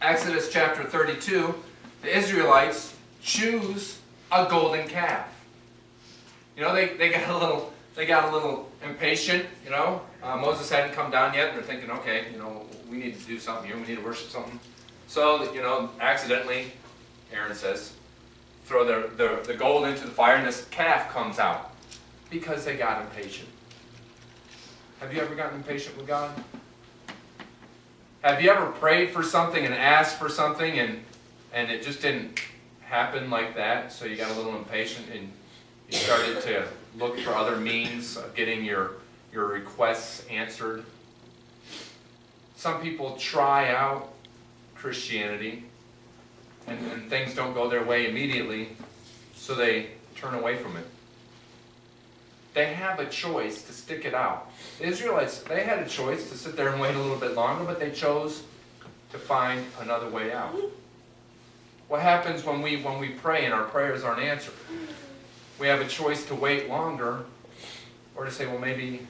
Exodus chapter 32, the Israelites choose a golden calf. You know, they got a little impatient, you know. Moses hadn't come down yet, and they're thinking, okay, you know, we need to do something here, we need to worship something. So, you know, accidentally, Aaron says, throw the gold into the fire, and this calf comes out because they got impatient. Have you ever gotten impatient with God? Have you ever prayed for something and asked for something and it just didn't happen like that, so you got a little impatient and you started to look for other means of getting your requests answered? Some people try out Christianity and things don't go their way immediately, so they turn away from it. They have a choice to stick it out. The Israelites, they had a choice to sit there and wait a little bit longer, but they chose to find another way out. What happens when we pray and our prayers aren't answered? We have a choice to wait longer, or to say, well, maybe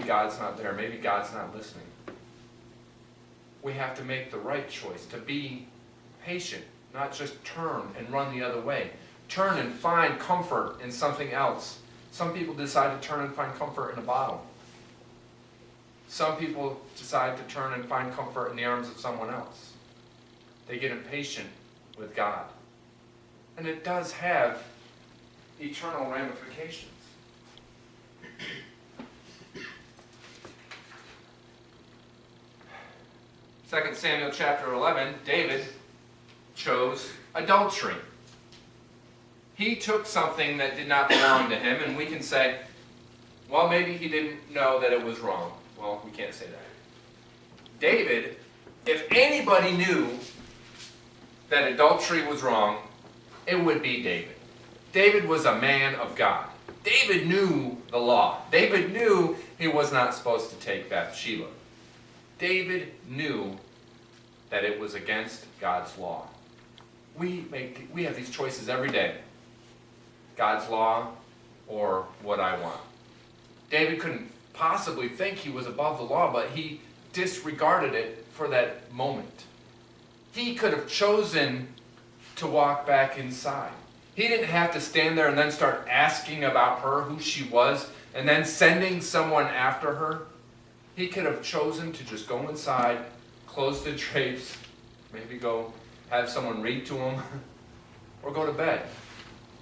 God's not there, maybe God's not listening. We have to make the right choice, to be patient, not just turn and run the other way. Turn and find comfort in something else. Some people decide to turn and find comfort in a bottle. Some people decide to turn and find comfort in the arms of someone else. They get impatient with God. And it does have eternal ramifications. 2 Samuel chapter 11, David chose adultery. He took something that did not belong to him, and we can say, well, maybe he didn't know that it was wrong. Well, we can't say that. David, if anybody knew that adultery was wrong, it would be David. David was a man of God. David knew the law. David knew he was not supposed to take Bathsheba. David knew that it was against God's law. We have these choices every day. God's law or what I want. David couldn't possibly think he was above the law, but he disregarded it for that moment. He could have chosen to walk back inside. He didn't have to stand there and then start asking about her, who she was, and then sending someone after her. He could have chosen to just go inside, close the drapes, maybe go have someone read to him, or go to bed.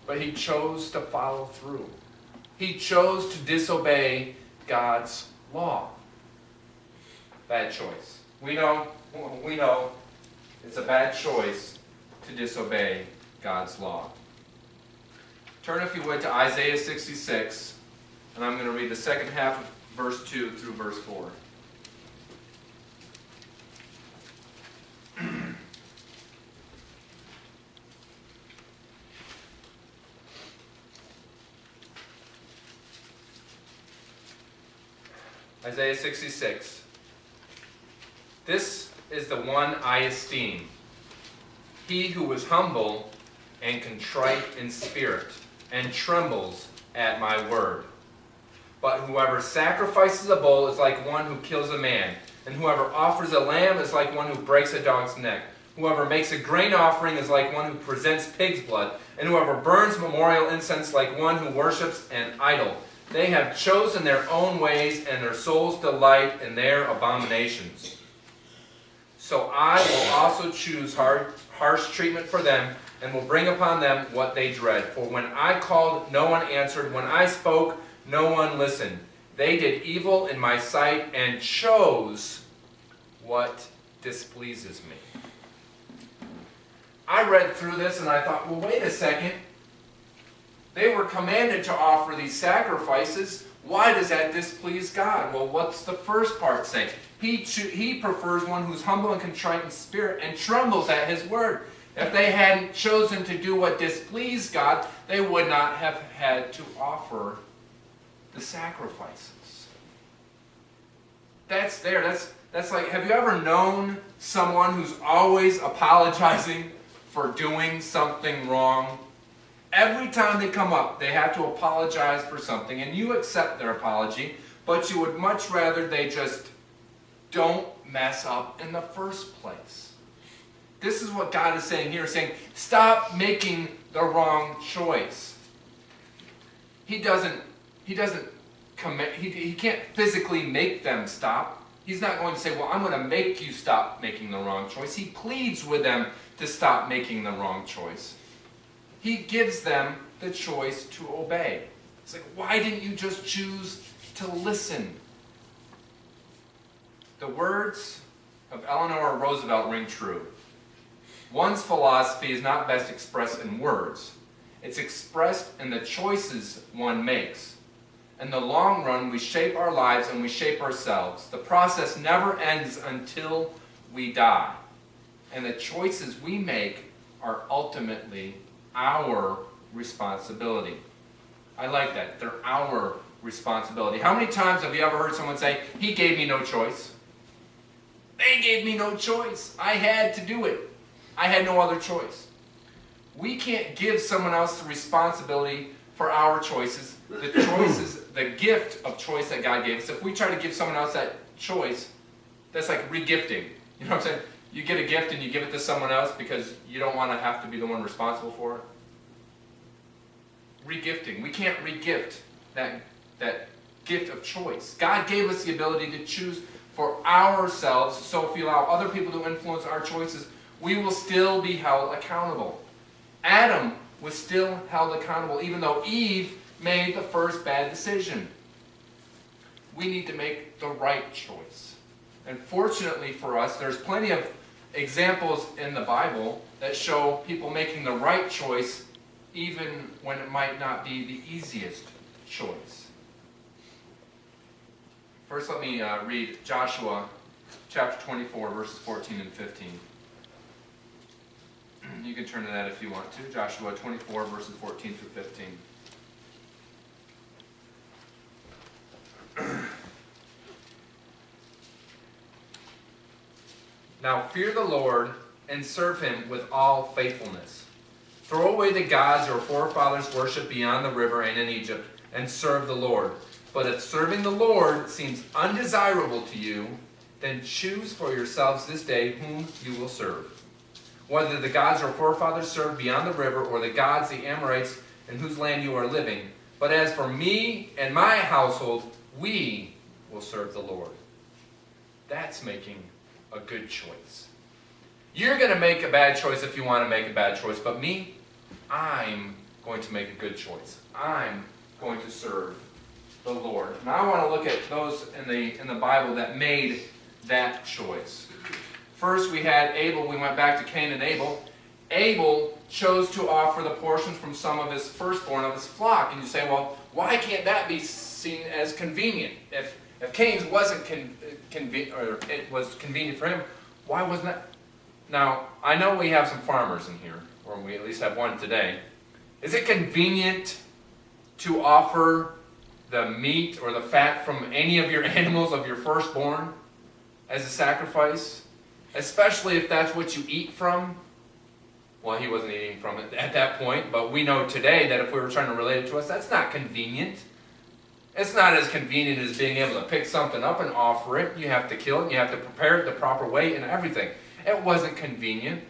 But he chose to follow through. He chose to disobey God's law. Bad choice. We know it's a bad choice to disobey God's law. Turn, if you would, to Isaiah 66, and I'm going to read the second half of verse 2 through verse 4. Isaiah 66. This is the one I esteem, he who is humble and contrite in spirit, and trembles at my word. But whoever sacrifices a bull is like one who kills a man, and whoever offers a lamb is like one who breaks a dog's neck. Whoever makes a grain offering is like one who presents pig's blood, and whoever burns memorial incense like one who worships an idol. They have chosen their own ways, and their souls delight in their abominations. So I will also choose harsh treatment for them, and will bring upon them what they dread. For when I called, no one answered. When I spoke, no one listened. They did evil in my sight and chose what displeases me. I read through this and I thought, well, wait a second. They were commanded to offer these sacrifices. Why does that displease God? Well, what's the first part say? He prefers one who's humble and contrite in spirit and trembles at his word. If they hadn't chosen to do what displeased God, they would not have had to offer the sacrifices. That's there. That's like, have you ever known someone who's always apologizing for doing something wrong? Every time they come up, they have to apologize for something, and you accept their apology, but you would much rather they just don't mess up in the first place. This is what God is saying here, saying, stop making the wrong choice. He can't physically make them stop. He's not going to say, well, I'm going to make you stop making the wrong choice. He pleads with them to stop making the wrong choice. He gives them the choice to obey. It's like, why didn't you just choose to listen? The words of Eleanor Roosevelt ring true. One's philosophy is not best expressed in words. It's expressed in the choices one makes. In the long run, we shape our lives and we shape ourselves. The process never ends until we die. And the choices we make are ultimately our responsibility. I like that. They're our responsibility. How many times have you ever heard someone say, he gave me no choice? They gave me no choice. I had to do it. I had no other choice. We can't give someone else the responsibility for our choices. The choices, the gift of choice that God gave us. If we try to give someone else that choice, that's like regifting. You know what I'm saying? You get a gift and you give it to someone else because you don't want to have to be the one responsible for it. Regifting. We can't regift that gift of choice. God gave us the ability to choose for ourselves, so if we allow other people to influence our choices, we will still be held accountable. Adam was still held accountable, even though Eve made the first bad decision. We need to make the right choice. And fortunately for us, there's plenty of examples in the Bible that show people making the right choice even when it might not be the easiest choice. First, let me read Joshua chapter 24, verses 14 and 15. You can turn to that if you want to. Joshua 24, verses 14 through 15. Now fear the Lord and serve him with all faithfulness. Throw away the gods your forefathers worshipped beyond the river and in Egypt, and serve the Lord. But if serving the Lord seems undesirable to you, then choose for yourselves this day whom you will serve. Whether the gods your forefathers served beyond the river, or the gods, the Amorites, in whose land you are living. But as for me and my household, we will serve the Lord. That's making a good choice. You're going to make a bad choice if you want to make a bad choice, but me, I'm going to make a good choice. I'm going to serve the Lord. Now I want to look at those in the Bible that made that choice. First we had Abel. We went back to Cain and Abel. Abel chose to offer the portions from some of his firstborn of his flock. And you say, well, why can't that be seen as convenient? If Cain's wasn't it was convenient for him, why wasn't that? Now, I know we have some farmers in here, or we at least have one today. Is it convenient to offer the meat or the fat from any of your animals of your firstborn as a sacrifice? Especially if that's what you eat from. Well, he wasn't eating from it at that point, but we know today that if we were trying to relate it to us, that's not convenient. It's not as convenient as being able to pick something up and offer it. You have to kill it, and you have to prepare it the proper way and everything. It wasn't convenient.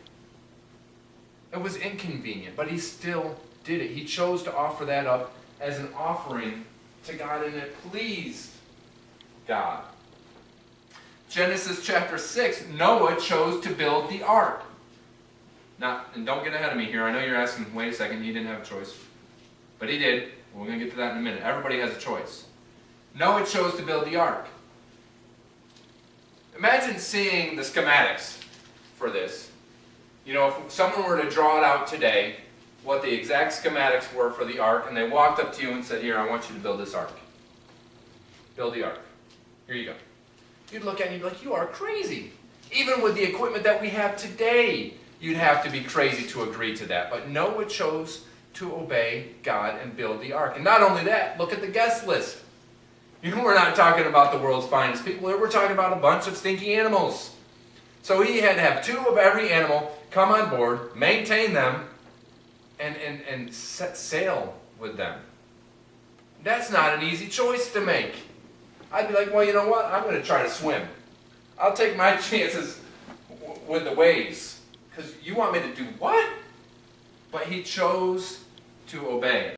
It was inconvenient, but he still did it. He chose to offer that up as an offering to God, and it pleased God. Genesis chapter 6, Noah chose to build the ark. Now, and don't get ahead of me here. I know you're asking, wait a second, he didn't have a choice. But he did. We're going to get to that in a minute. Everybody has a choice. Noah chose to build the ark. Imagine seeing the schematics for this. You know, if someone were to draw it out today, what the exact schematics were for the ark, and they walked up to you and said, here, I want you to build this ark. Build the ark. Here you go. You'd look at it and you'd be like, you are crazy. Even with the equipment that we have today, you'd have to be crazy to agree to that. But Noah chose to obey God and build the ark. And not only that, look at the guest list. You know, we're not talking about the world's finest people here. We're talking about a bunch of stinky animals. So he had to have 2 of every animal come on board, maintain them, and set sail with them. That's not an easy choice to make. I'd be like, well, you know what? I'm going to try to swim. I'll take my chances with the waves. because you want me to do what? But he chose to obey.